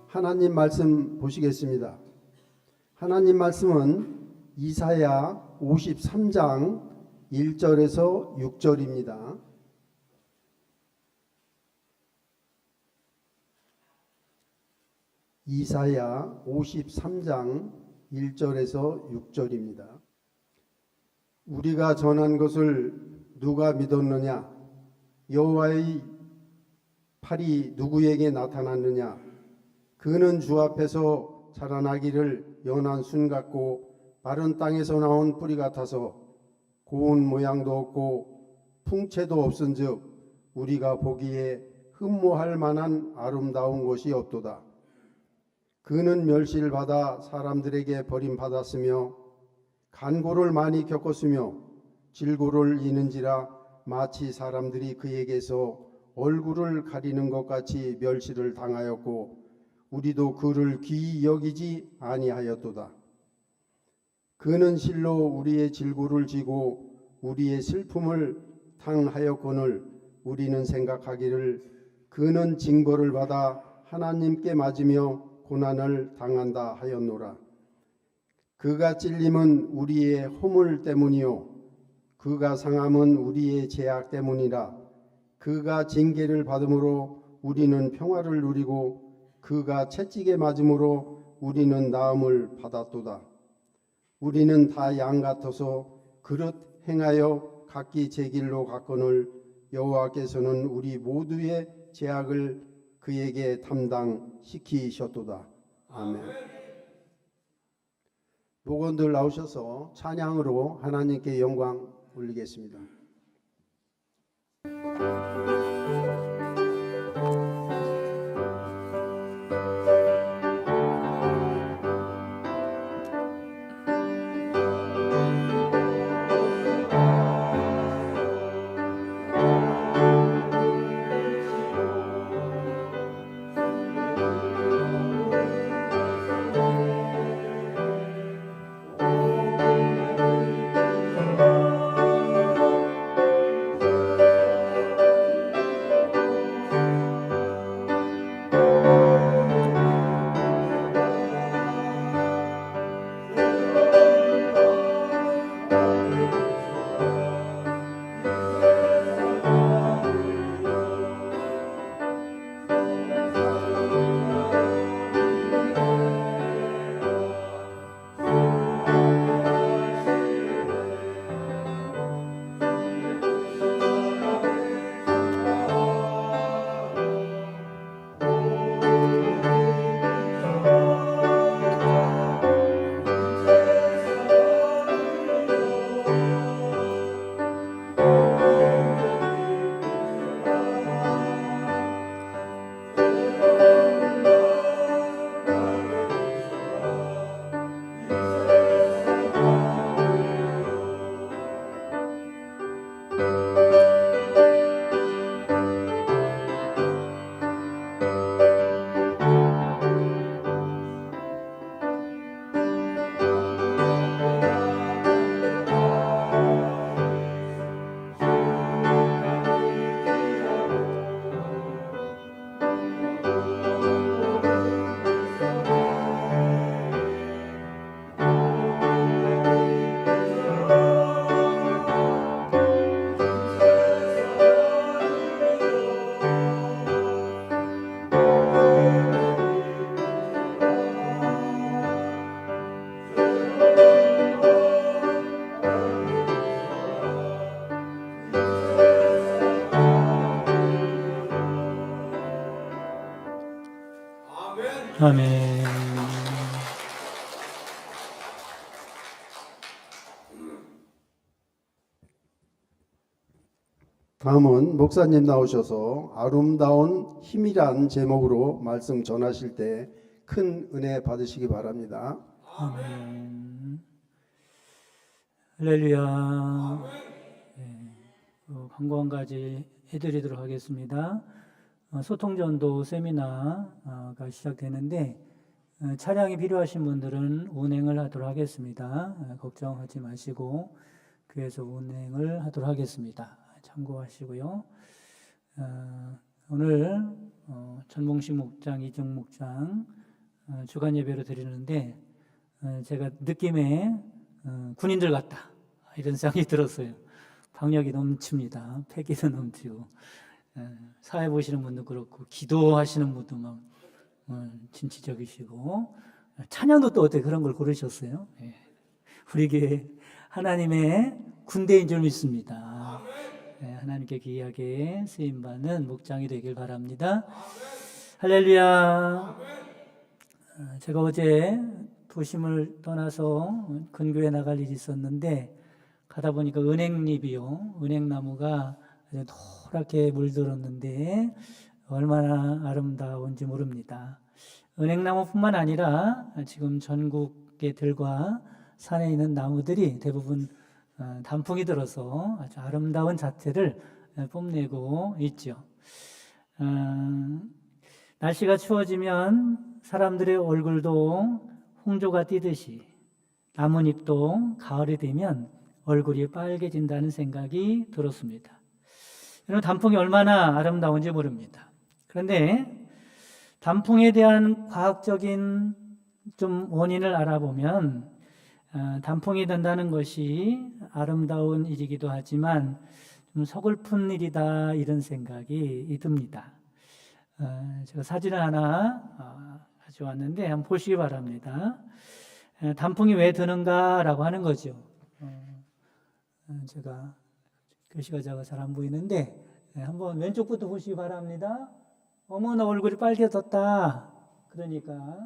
하나님 말씀 보시겠습니다. 하나님 말씀은 이사야 53장 1절에서 6절입니다. 이사야 53장 1절에서 6절입니다. 우리가 전한 것을 누가 믿었느냐? 여호와의 팔이 누구에게 나타났느냐? 그는 주 앞에서 자라나기를 연한 순 같고 마른 땅에서 나온 뿌리 같아서 고운 모양도 없고 풍채도 없은즉 우리가 보기에 흠모할 만한 아름다운 것이 없도다. 그는 멸시를 받아 사람들에게 버림받았으며 간고를 많이 겪었으며 질고를 이는지라 마치 사람들이 그에게서 얼굴을 가리는 것 같이 멸시를 당하였고 우리도 그를 귀히 여기지 아니하였도다. 그는 실로 우리의 질고를 지고 우리의 슬픔을 당하였거늘 우리는 생각하기를 그는 징벌을 받아 하나님께 맞으며 고난을 당한다 하였노라. 그가 찔림은 우리의 허물 때문이요 그가 상함은 우리의 죄악 때문이라. 그가 징계를 받음으로 우리는 평화를 누리고 그가 채찍에 맞음으로 우리는 나음을 받았도다. 우리는 다 양 같아서 그릇 행하여 각기 제 길로 갔거늘 여호와께서는 우리 모두의 죄악을 그에게 담당시키셨도다. 아멘. 목원들 나오셔서 찬양으로 하나님께 영광 올리겠습니다. 아멘. 다음은 목사님 나오셔서 아름다운 힘이란 제목으로 말씀 전하실 때 큰 은혜 받으시기 바랍니다. 아멘. 할렐루야. 네, 광고 한 가지 해드리도록 하겠습니다. 소통전도 세미나가 시작되는데 차량이 필요하신 분들은 운행을 하도록 하겠습니다. 걱정하지 마시고 교회에서 운행을 하도록 하겠습니다. 참고하시고요. 오늘 전봉식 목장, 이중 목장 주간 예배로 드리는데 제가 느낌에 군인들 같다 이런 생각이 들었어요. 박력이 넘칩니다. 패기도 넘치고 사회 보시는 분도 그렇고 기도하시는 분도 막 진취적이시고 찬양도 또 어떻게 그런 걸 고르셨어요? 예. 우리 교회 하나님의 군대인 줄 믿습니다. 예, 하나님께 귀하게 쓰임받는 목장이 되길 바랍니다. 할렐루야. 제가 어제 도심을 떠나서 근교에 나갈 일이 있었는데 가다 보니까 은행잎이요, 은행나무가 아주 노랗게 물들었는데 얼마나 아름다운지 모릅니다. 은행나무뿐만 아니라 지금 전국의 들과 산에 있는 나무들이 대부분 단풍이 들어서 아주 아름다운 자태를 뽐내고 있죠. 날씨가 추워지면 사람들의 얼굴도 홍조가 띄듯이 나뭇잎도 가을이 되면 얼굴이 빨개진다는 생각이 들었습니다. 여러분, 단풍이 얼마나 아름다운지 모릅니다. 그런데 단풍에 대한 과학적인 좀 원인을 알아보면 단풍이 된다는 것이 아름다운 일이기도 하지만 좀 서글픈 일이다 이런 생각이 듭니다. 제가 사진을 하나 가져왔는데 한번 보시기 바랍니다. 단풍이 왜 드는가라고 하는 거죠. 제가 글씨가 작아 잘 안 보이는데 한번 왼쪽부터 보시기 바랍니다. 어머나 얼굴이 빨개졌다. 그러니까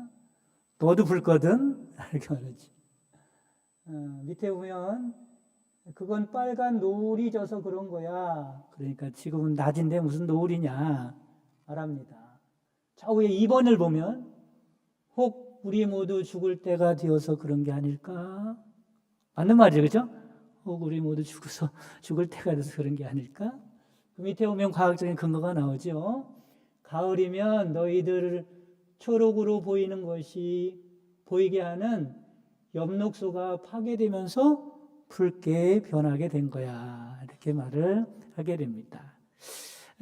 너도 붉거든 이렇게 말하지. 밑에 보면 그건 빨간 노을이 져서 그런 거야. 그러니까 지금은 낮인데 무슨 노을이냐 말합니다. 저 위에 2번을 보면 혹 우리 모두 죽을 때가 되어서 그런 게 아닐까? 맞는 말이죠, 그렇죠? 혹 우리 모두 죽을 때가 돼서 그런 게 아닐까? 그 밑에 보면 과학적인 근거가 나오죠. 가을이면 너희들 초록으로 보이는 것이 보이게 하는 엽록소가 파괴되면서 붉게 변하게 된 거야. 이렇게 말을 하게 됩니다.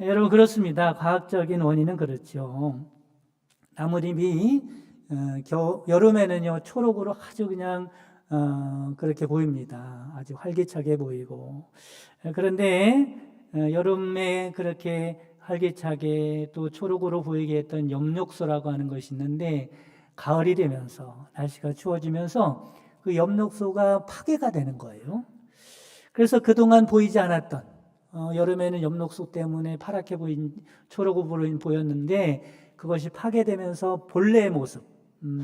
여러분, 그렇습니다. 과학적인 원인은 그렇죠. 나뭇잎이 여름에는요 초록으로 아주 그냥 그렇게 보입니다. 아주 활기차게 보이고. 그런데 여름에 그렇게 활기차게 또 초록으로 보이게 했던 엽록소라고 하는 것이 있는데 가을이 되면서 날씨가 추워지면서 그 엽록소가 파괴가 되는 거예요. 그래서 그동안 보이지 않았던 여름에는 엽록소 때문에 파랗게 초록으로 보였는데 그것이 파괴되면서 본래의 모습,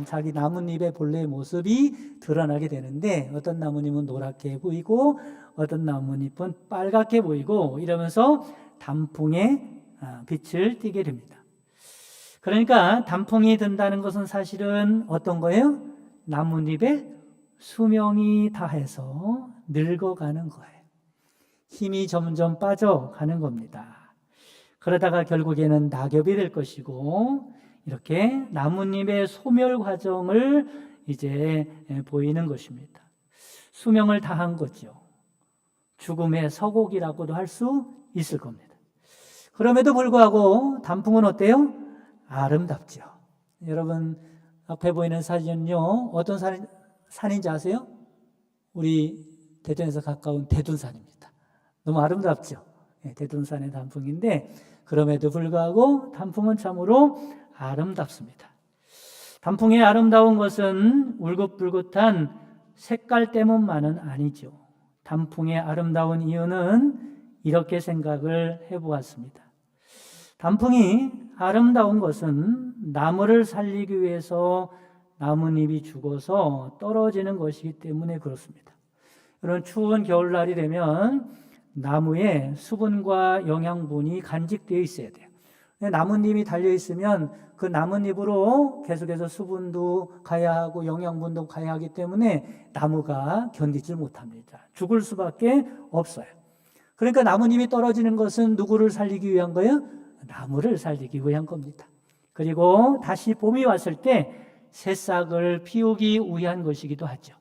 자기 나뭇잎의 본래의 모습이 드러나게 되는데 어떤 나뭇잎은 노랗게 보이고 어떤 나뭇잎은 빨갛게 보이고 이러면서 단풍에 빛을 띠게 됩니다. 그러니까 단풍이 든다는 것은 사실은 어떤 거예요? 나뭇잎의 수명이 다해서 늙어가는 거예요. 힘이 점점 빠져가는 겁니다. 그러다가 결국에는 낙엽이 될 것이고 이렇게 나뭇잎의 소멸 과정을 이제 보이는 것입니다. 수명을 다한 거죠. 죽음의 서곡이라고도 할 수 있을 겁니다. 그럼에도 불구하고 단풍은 어때요? 아름답죠. 여러분 앞에 보이는 사진은요 어떤 산인지 아세요? 우리 대전에서 가까운 대둔산입니다. 너무 아름답죠. 대둔산의 단풍인데 그럼에도 불구하고 단풍은 참으로 아름답습니다. 단풍의 아름다운 것은 울긋불긋한 색깔 때문만은 아니죠. 단풍의 아름다운 이유는 이렇게 생각을 해보았습니다. 단풍이 아름다운 것은 나무를 살리기 위해서 나뭇잎이 죽어서 떨어지는 것이기 때문에 그렇습니다. 이런 추운 겨울날이 되면 나무에 수분과 영양분이 간직되어 있어야 돼요. 나뭇잎이 달려있으면 그 나뭇잎으로 계속해서 수분도 가야 하고 영양분도 가야 하기 때문에 나무가 견디질 못합니다. 죽을 수밖에 없어요. 그러니까 나뭇잎이 떨어지는 것은 누구를 살리기 위한 거예요? 나무를 살리기 위한 겁니다. 그리고 다시 봄이 왔을 때 새싹을 피우기 위한 것이기도 하죠.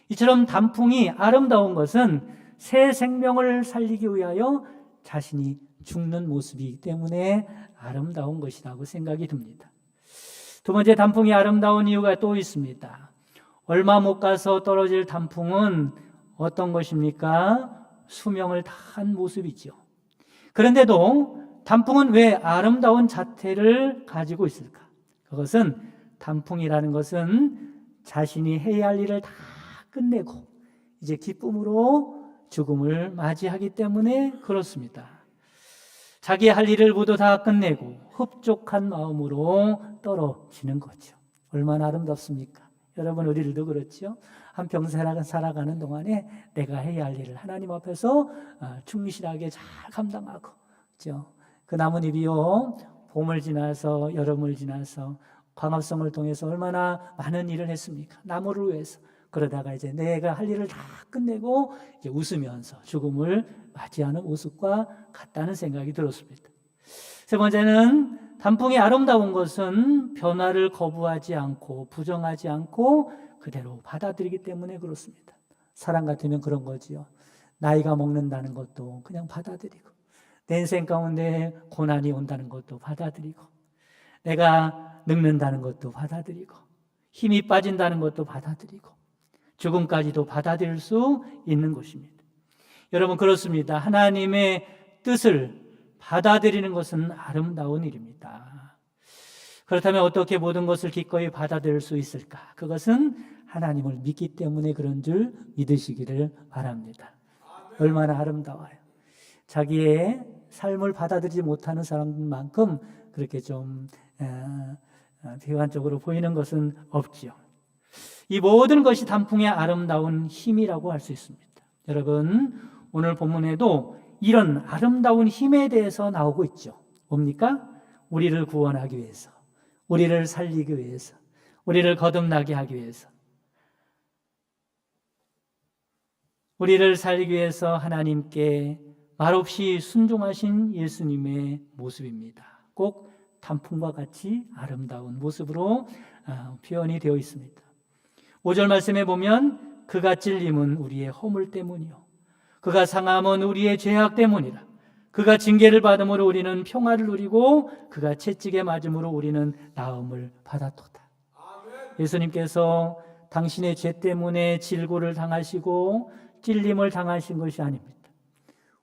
이처럼 단풍이 아름다운 것은 새 생명을 살리기 위하여 자신이 죽는 모습이기 때문에 아름다운 것이라고 생각이 듭니다. 두 번째, 단풍이 아름다운 이유가 또 있습니다. 얼마 못 가서 떨어질 단풍은 어떤 것입니까? 수명을 다한 모습이죠. 그런데도 단풍은 왜 아름다운 자태를 가지고 있을까? 그것은, 단풍이라는 것은 자신이 해야 할 일을 다 끝내고 이제 기쁨으로 죽음을 맞이하기 때문에 그렇습니다. 자기 할 일을 모두 다 끝내고 흡족한 마음으로 떨어지는 거죠. 얼마나 아름답습니까? 여러분, 우리들도 그렇죠. 한평생 살아가는 동안에 내가 해야 할 일을 하나님 앞에서 충실하게 잘 감당하고, 그렇죠? 그 나뭇잎이요, 봄을 지나서 여름을 지나서 광합성을 통해서 얼마나 많은 일을 했습니까? 나무를 위해서. 그러다가 이제 내가 할 일을 다 끝내고 이제 웃으면서 죽음을 맞이하는 모습과 같다는 생각이 들었습니다. 세 번째는, 단풍이 아름다운 것은 변화를 거부하지 않고 부정하지 않고 그대로 받아들이기 때문에 그렇습니다. 사람 같으면 그런 거지요. 나이가 먹는다는 것도 그냥 받아들이고, 내 인생 가운데 고난이 온다는 것도 받아들이고, 내가 늙는다는 것도 받아들이고, 힘이 빠진다는 것도 받아들이고, 죽음까지도 받아들일 수 있는 것입니다. 여러분, 그렇습니다. 하나님의 뜻을 받아들이는 것은 아름다운 일입니다. 그렇다면 어떻게 모든 것을 기꺼이 받아들일 수 있을까? 그것은 하나님을 믿기 때문에 그런 줄 믿으시기를 바랍니다. 얼마나 아름다워요. 자기의 삶을 받아들이지 못하는 사람만큼 그렇게 좀 비관적으로 보이는 것은 없지요. 이 모든 것이 단풍의 아름다운 힘이라고 할 수 있습니다. 여러분, 오늘 본문에도 이런 아름다운 힘에 대해서 나오고 있죠. 뭡니까? 우리를 구원하기 위해서, 우리를 살리기 위해서, 우리를 거듭나게 하기 위해서, 우리를 살리기 위해서 하나님께 말없이 순종하신 예수님의 모습입니다. 꼭 단풍과 같이 아름다운 모습으로 표현이 되어 있습니다. 5절 말씀에 보면, 그가 찔림은 우리의 허물 때문이요, 그가 상함은 우리의 죄악 때문이라. 그가 징계를 받음으로 우리는 평화를 누리고 그가 채찍에 맞음으로 우리는 나음을 받았도다. 예수님께서 당신의 죄 때문에 질고를 당하시고 찔림을 당하신 것이 아닙니다.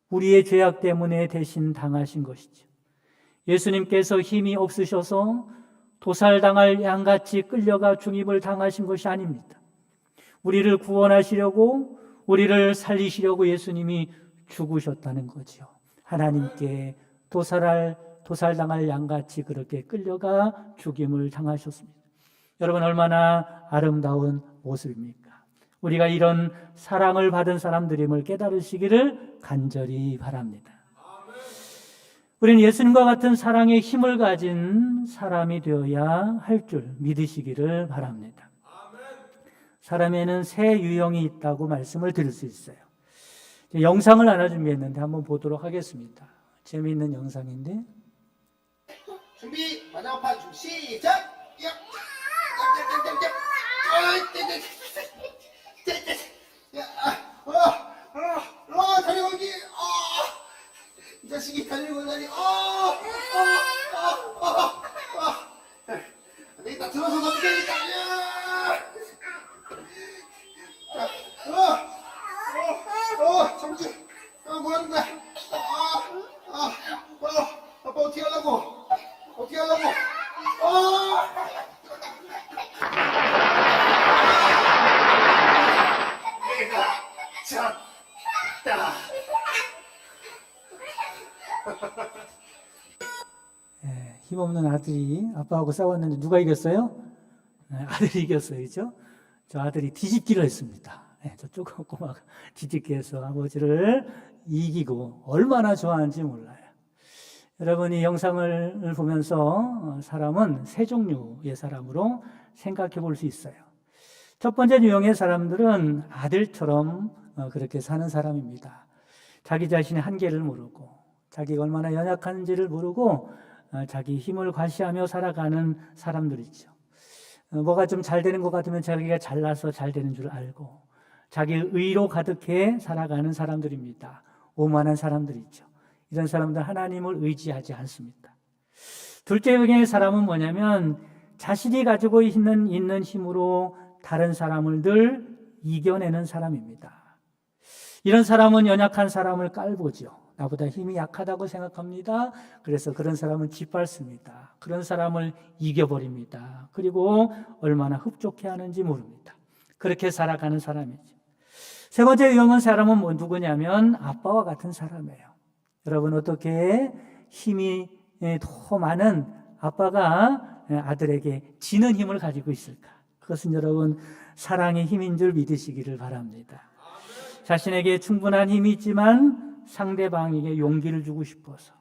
우리의 죄악 때문에 대신 당하신 것이죠. 예수님께서 힘이 없으셔서 도살당할 양같이 끌려가 중입을 당하신 것이 아닙니다. 우리를 구원하시려고, 우리를 살리시려고 예수님이 죽으셨다는 거죠. 하나님께 도살당할 양같이 그렇게 끌려가 죽임을 당하셨습니다. 여러분, 얼마나 아름다운 모습입니까? 우리가 이런 사랑을 받은 사람들임을 깨달으시기를 간절히 바랍니다. 우리는 예수님과 같은 사랑의 힘을 가진 사람이 되어야 할 줄 믿으시기를 바랍니다. 사람에는 세 유형이 있다고 말씀을 드릴 수 있어요. 영상을 하나 준비했는데 한번 보도록 하겠습니다. 재미있는 영상인데. 준비, 마지막 판 준비, 시작! 달려가기! 이 자식이 달리고 다니, 내가 들어서 넘겨야겠다! 정지! 뭐 하는 거야? 아빠 어떻게 하려고? 어떻게 하려고? 내가 졌다. 힘없는 아들이 아빠하고 싸웠는데 누가 이겼어요? 아들이 이겼어요. 그렇죠? 저 아들이 뒤집기를 했습니다. 저 조그맣고 뒤집기 해서 아버지를 이기고 얼마나 좋아하는지 몰라요. 여러분이 영상을 보면서 사람은 세 종류의 사람으로 생각해 볼 수 있어요. 첫 번째 유형의 사람들은 아들처럼 그렇게 사는 사람입니다. 자기 자신의 한계를 모르고, 자기가 얼마나 연약한지를 모르고 자기 힘을 과시하며 살아가는 사람들이죠. 뭐가 좀 잘 되는 것 같으면 자기가 잘나서 잘 되는 줄 알고 자기 의로 가득해 살아가는 사람들입니다. 오만한 사람들이죠. 이런 사람들 하나님을 의지하지 않습니다. 둘째 유형의 사람은 뭐냐면 자신이 가지고 있는 힘으로 다른 사람을 늘 이겨내는 사람입니다. 이런 사람은 연약한 사람을 깔보죠. 나보다 힘이 약하다고 생각합니다. 그래서 그런 사람은 짓밟습니다. 그런 사람을 이겨버립니다. 그리고 얼마나 흡족해 하는지 모릅니다. 그렇게 살아가는 사람이죠. 세 번째 유형은 사람은 누구냐면 아빠와 같은 사람이에요. 여러분, 어떻게 힘이 더 많은 아빠가 아들에게 지는 힘을 가지고 있을까? 그것은 여러분 사랑의 힘인 줄 믿으시기를 바랍니다. 자신에게 충분한 힘이 있지만 상대방에게 용기를 주고 싶어서,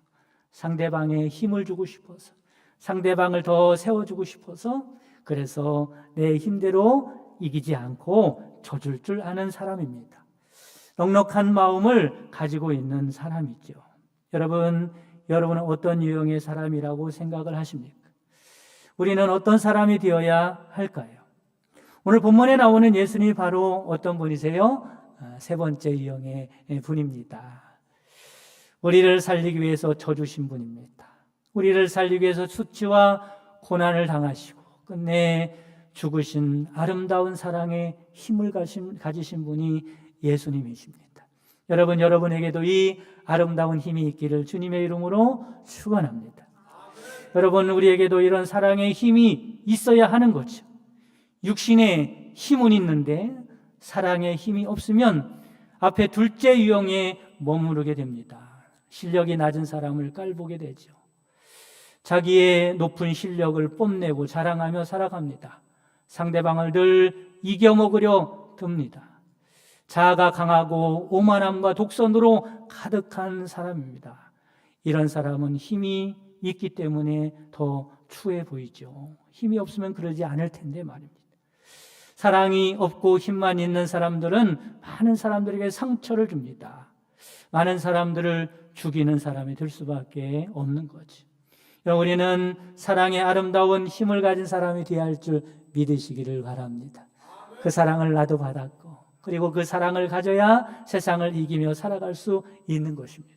상대방에 힘을 주고 싶어서, 상대방을 더 세워주고 싶어서, 그래서 내 힘대로 이기지 않고 져줄 줄 아는 사람입니다. 넉넉한 마음을 가지고 있는 사람이죠. 여러분은 어떤 유형의 사람이라고 생각을 하십니까? 우리는 어떤 사람이 되어야 할까요? 오늘 본문에 나오는 예수님이 바로 어떤 분이세요? 세 번째 유형의 분입니다. 우리를 살리기 위해서 져주신 분입니다. 우리를 살리기 위해서 수치와 고난을 당하시고 끝내 죽으신 아름다운 사랑의 힘을 가지신 분이 예수님이십니다. 여러분에게도 이 아름다운 힘이 있기를 주님의 이름으로 축원합니다. 여러분, 우리에게도 이런 사랑의 힘이 있어야 하는 거죠. 육신의 힘은 있는데 사랑의 힘이 없으면 앞에 둘째 유형에 머무르게 됩니다. 실력이 낮은 사람을 깔보게 되죠. 자기의 높은 실력을 뽐내고 자랑하며 살아갑니다. 상대방을 늘 이겨먹으려 듭니다. 자아가 강하고 오만함과 독선으로 가득한 사람입니다. 이런 사람은 힘이 있기 때문에 더 추해 보이죠. 힘이 없으면 그러지 않을 텐데 말입니다. 사랑이 없고 힘만 있는 사람들은 많은 사람들에게 상처를 줍니다. 많은 사람들을 죽이는 사람이 될 수밖에 없는 거지. 우리는 사랑의 아름다운 힘을 가진 사람이 되어야 할 줄 믿으시기를 바랍니다. 그 사랑을 나도 받았고, 그리고 그 사랑을 가져야 세상을 이기며 살아갈 수 있는 것입니다.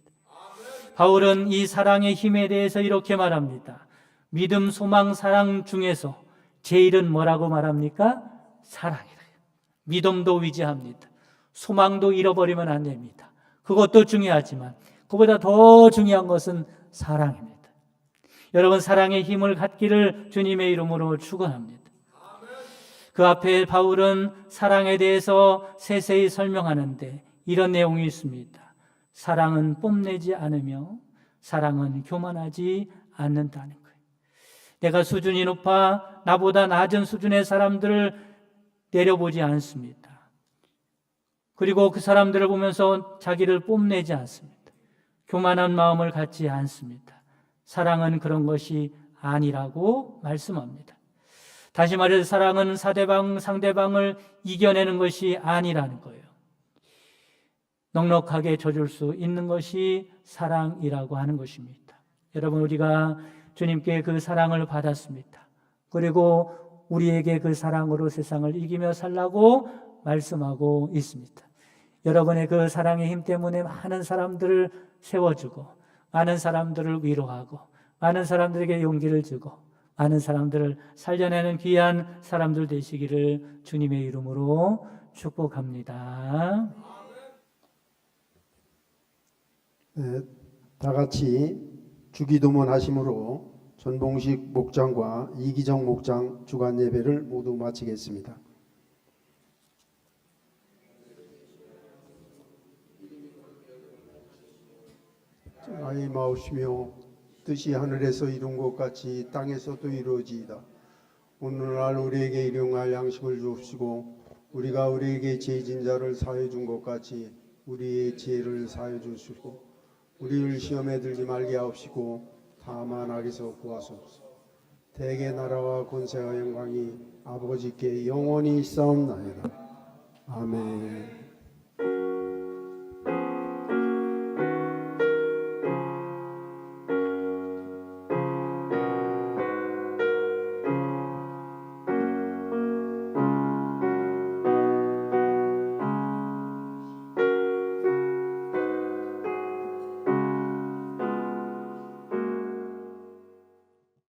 바울은 이 사랑의 힘에 대해서 이렇게 말합니다. 믿음, 소망, 사랑 중에서 제일은 뭐라고 말합니까? 사랑이래요. 믿음도 위지합니다. 소망도 잃어버리면 안 됩니다. 그것도 중요하지만 그보다 더 중요한 것은 사랑입니다. 여러분, 사랑의 힘을 갖기를 주님의 이름으로 축원합니다. 그 앞에 바울은 사랑에 대해서 세세히 설명하는데 이런 내용이 있습니다. 사랑은 뽐내지 않으며 사랑은 교만하지 않는다는 거예요. 내가 수준이 높아 나보다 낮은 수준의 사람들을 내려보지 않습니다. 그리고 그 사람들을 보면서 자기를 뽐내지 않습니다. 교만한 마음을 갖지 않습니다. 사랑은 그런 것이 아니라고 말씀합니다. 다시 말해서 사랑은 상대방을 이겨내는 것이 아니라는 거예요. 넉넉하게 져줄 수 있는 것이 사랑이라고 하는 것입니다. 여러분, 우리가 주님께 그 사랑을 받았습니다. 그리고 우리에게 그 사랑으로 세상을 이기며 살라고 말씀하고 있습니다. 여러분의 그 사랑의 힘 때문에 많은 사람들을 세워주고, 많은 사람들을 위로하고, 많은 사람들에게 용기를 주고, 많은 사람들을 살려내는 귀한 사람들 되시기를 주님의 이름으로 축복합니다. 네, 다 같이 주기도문 하심으로 전봉식 목장과 이기정 목장 주간 예배를 모두 마치겠습니다. 아이 마옵시며 뜻이 하늘에서 이룬 것 같이 땅에서도 이루어지이다. 오늘날 우리에게 일용할 양식을 주옵시고 우리가 우리에게 죄진 자를 사해 준 것 같이 우리의 죄를 사해 주시고 우리를 시험에 들지 말게 하옵시고 다만 악에서 구하소서. 대개 나라와 권세와 영광이 아버지께 영원히 있사옵나이다. 아멘.